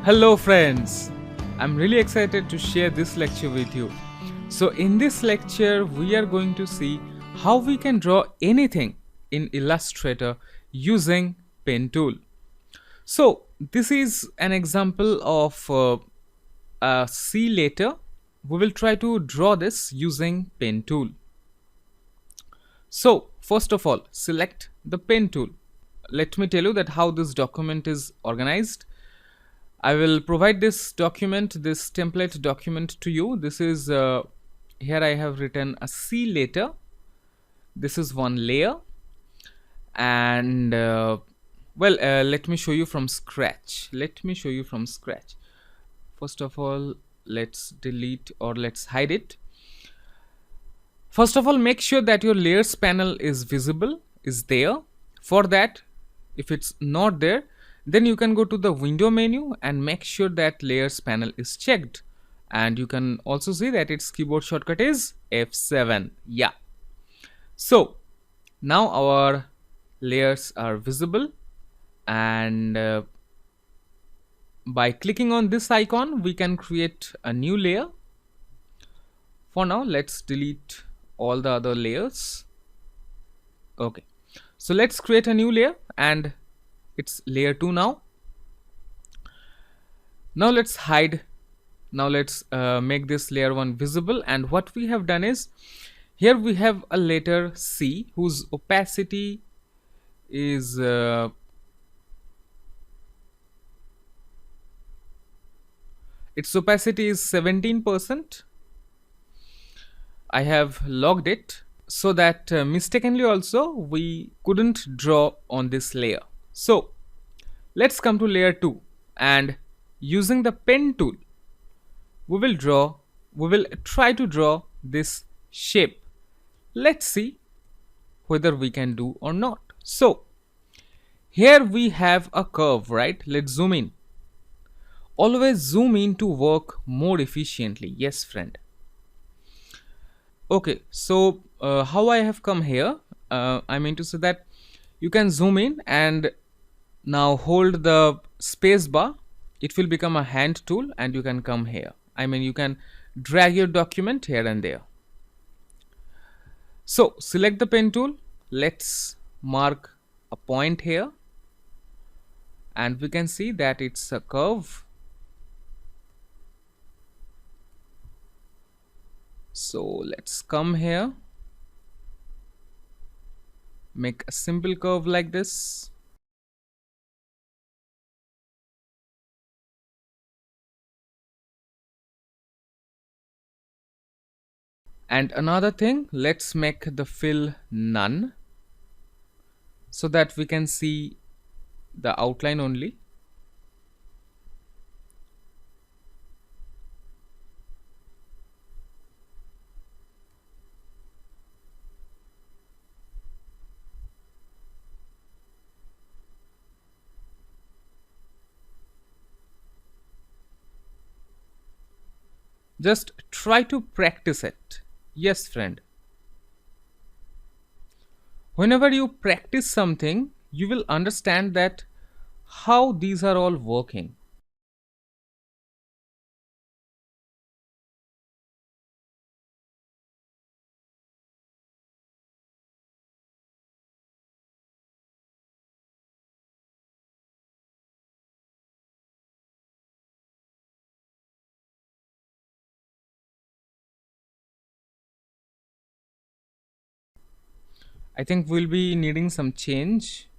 Hello friends, I'm really excited to share this lecture with you. So in this lecture we are going to see how we can draw anything in Illustrator using pen tool. So this is an example of a C letter. We will try to draw this using pen tool. So first of all, select the pen tool. Let me tell you that how this document is organized. I will provide this document, this template document to you. This is here I have written a C letter. This is one layer, and let me show you from scratch. First of all, let's delete or let's hide it. First of all, make sure that your layers panel is visible, is there. For that, if it's not there, then you can go to the window menu and make sure that layers panel is checked. And you can also see that its keyboard shortcut is F7. Yeah. So now our layers are visible, and by clicking on this icon, we can create a new layer. For now, let's delete all the other layers. Okay, so let's create a new layer, and it's layer 2 now. Now let's hide. Now let's make this layer 1 visible, and what we have done is here we have a letter C whose opacity is its opacity is 17%. I have logged it so that mistakenly also we couldn't draw on this layer. So let's come to layer 2, and using the pen tool we will try to draw this shape. Let's see whether we can do or not. So here we have a curve, right? Let's zoom in. Always zoom in to work more efficiently. Yes, friend. Okay, so how I have come here, I mean to say that you can zoom in and now hold the space bar. It will become a hand tool, and you can come here. I mean, you can drag your document here and there. So select the pen tool. Let's mark a point here, and we can see that it's a curve. So let's come here, make a simple curve like this. And another thing, let's make the fill none so that we can see the outline only. Just try to practice it. Yes, friend. Whenever you practice something, you will understand that how these are all working. I think we'll be needing some change,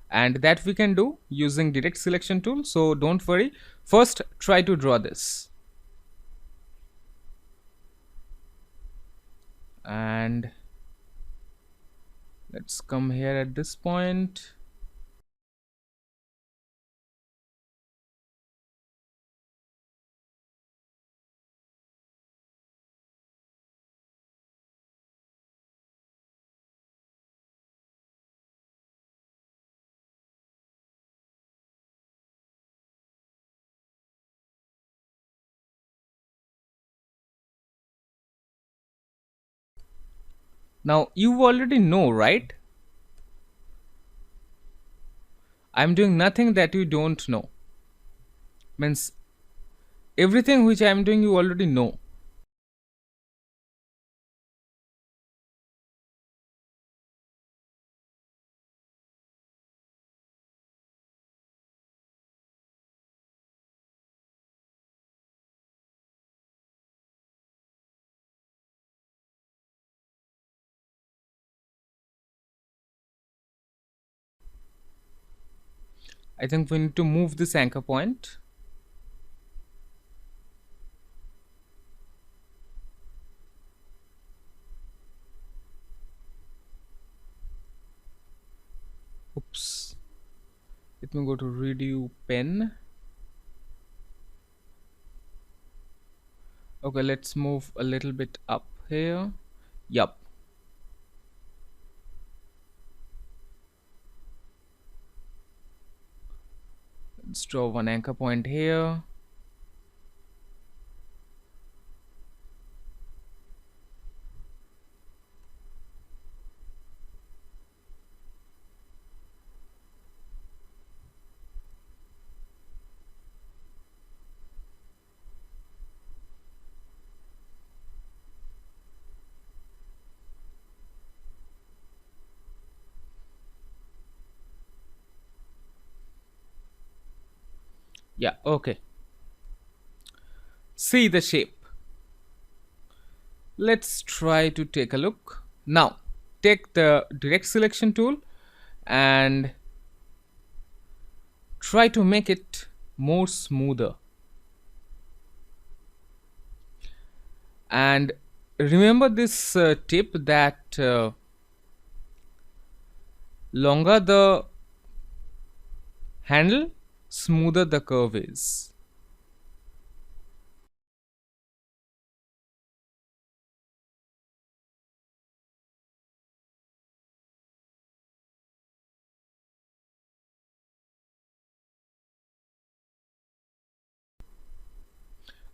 and that we can do using direct selection tool. So don't worry, first try to draw this, and let's come here at this point. Now you already know, right? I'm doing nothing that you don't know. Means everything which I'm doing you already know. I think we need to move this anchor point. Oops. Let me go to redo pen. Okay, let's move a little bit up here. Yup. Let's draw one anchor point here. Yeah, okay. See the shape. Let's try to take a look. Now, take the direct selection tool and try to make it more smoother. And remember this tip that longer the handle, smoother the curve is.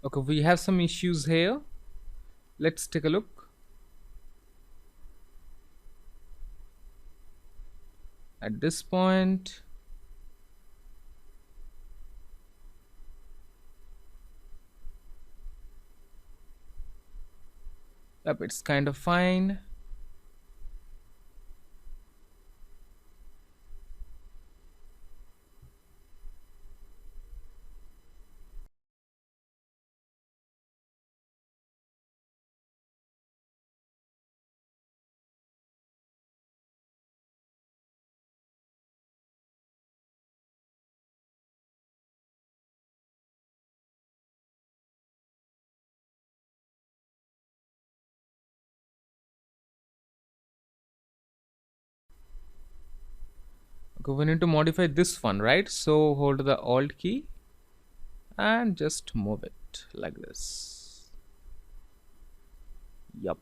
Okay, we have some issues here. Let's take a look at this point. Yep, it's kind of fine. Okay, we need to modify this one, right? So hold the Alt key and just move it like this. Yup.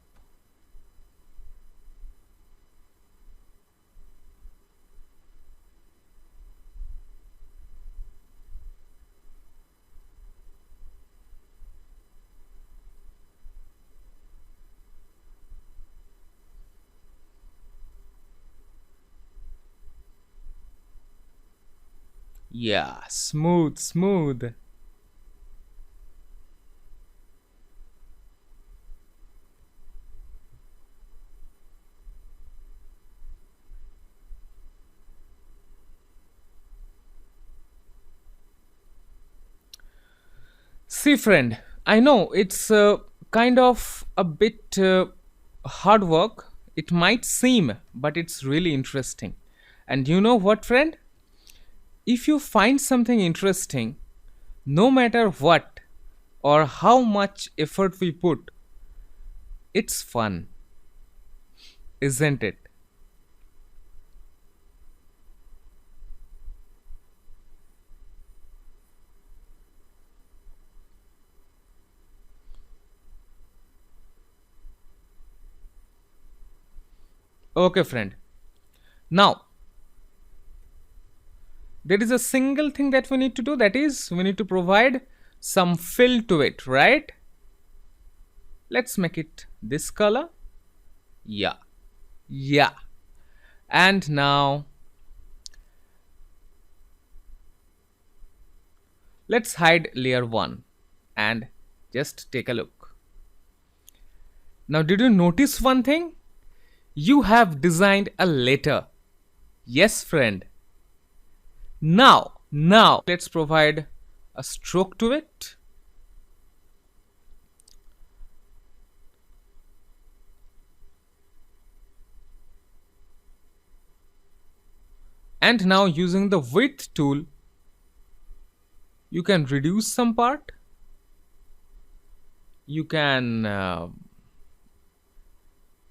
Yeah, smooth, smooth. See, friend, I know it's kind of a bit hard work. It might seem, but it's really interesting. And you know what, friend? If you find something interesting, no matter what or how much effort we put, it's fun, isn't it? Okay, friend. Now, there is a single thing that we need to do, that is, we need to provide some fill to it, right? Let's make it this color. Yeah, yeah. And now, Let's hide layer 1 and just take a look. Now, did you notice one thing? You have designed a letter. Yes, friend. Now, let's provide a stroke to it. And now using the width tool, you can reduce some part. You can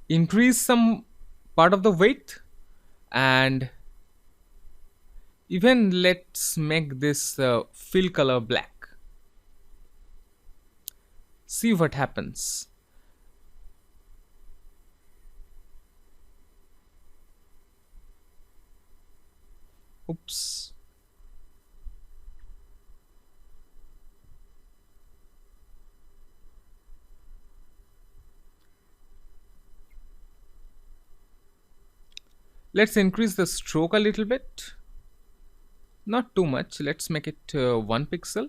increase some part of the width, and even let's make this fill color black. See what happens. Oops. Let's increase the stroke a little bit. Not too much. Let's make it 1 pixel.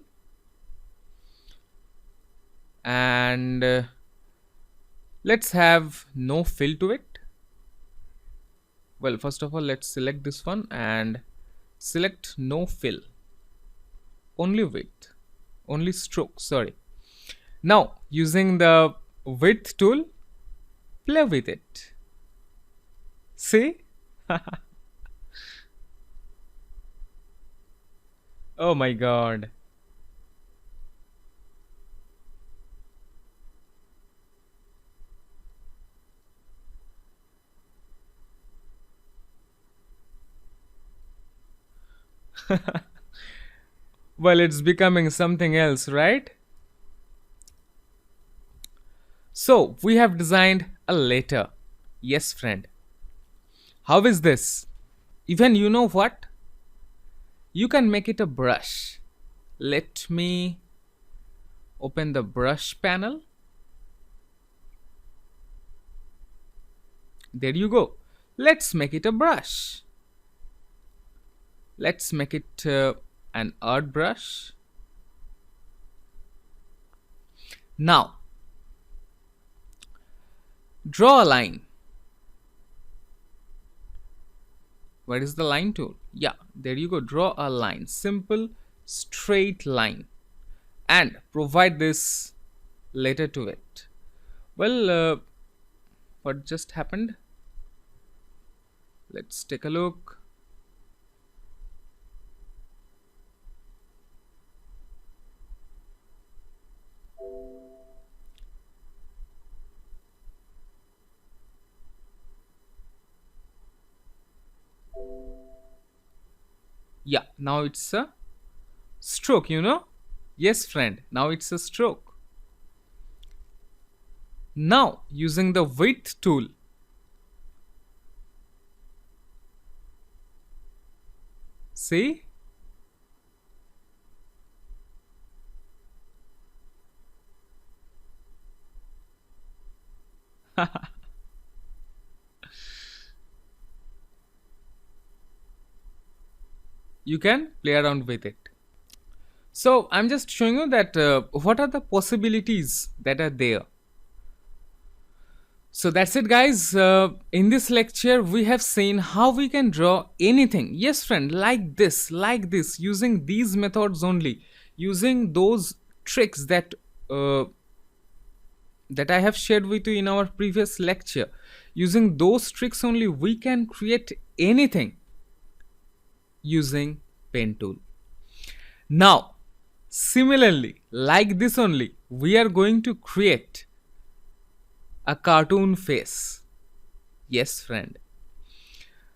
And let's have no fill to it. Well, first of all, let's select this one and select no fill. Only width. Only stroke, sorry. Now, using the width tool, play with it. See? Oh my god. Well, it's becoming something else, right? So, we have designed a letter. Yes, friend. How is this? Even you know what? You can make it a brush. Let me open the brush panel. There you go. Let's make it a brush. Let's make it an art brush. Now, draw a line. Where is the line tool? Yeah, there you go. Draw a line. Simple, straight line. And provide this letter to it. Well, what just happened? Let's take a look. Yeah, now it's a stroke, you know? Yes, friend, now it's a stroke. Now, using the width tool, see? You can play around with it. So I'm just showing you that what are the possibilities that are there. So that's it, guys. In this lecture, we have seen how we can draw anything. Yes, friend, like this, using these methods only, using those tricks that that I have shared with you in our previous lecture. Using those tricks only, we can create anything using pen tool. Now, similarly, like this only, we are going to create a cartoon face. Yes, friend.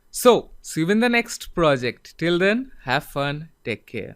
So, see you in the next project. Till then, have fun. Take care.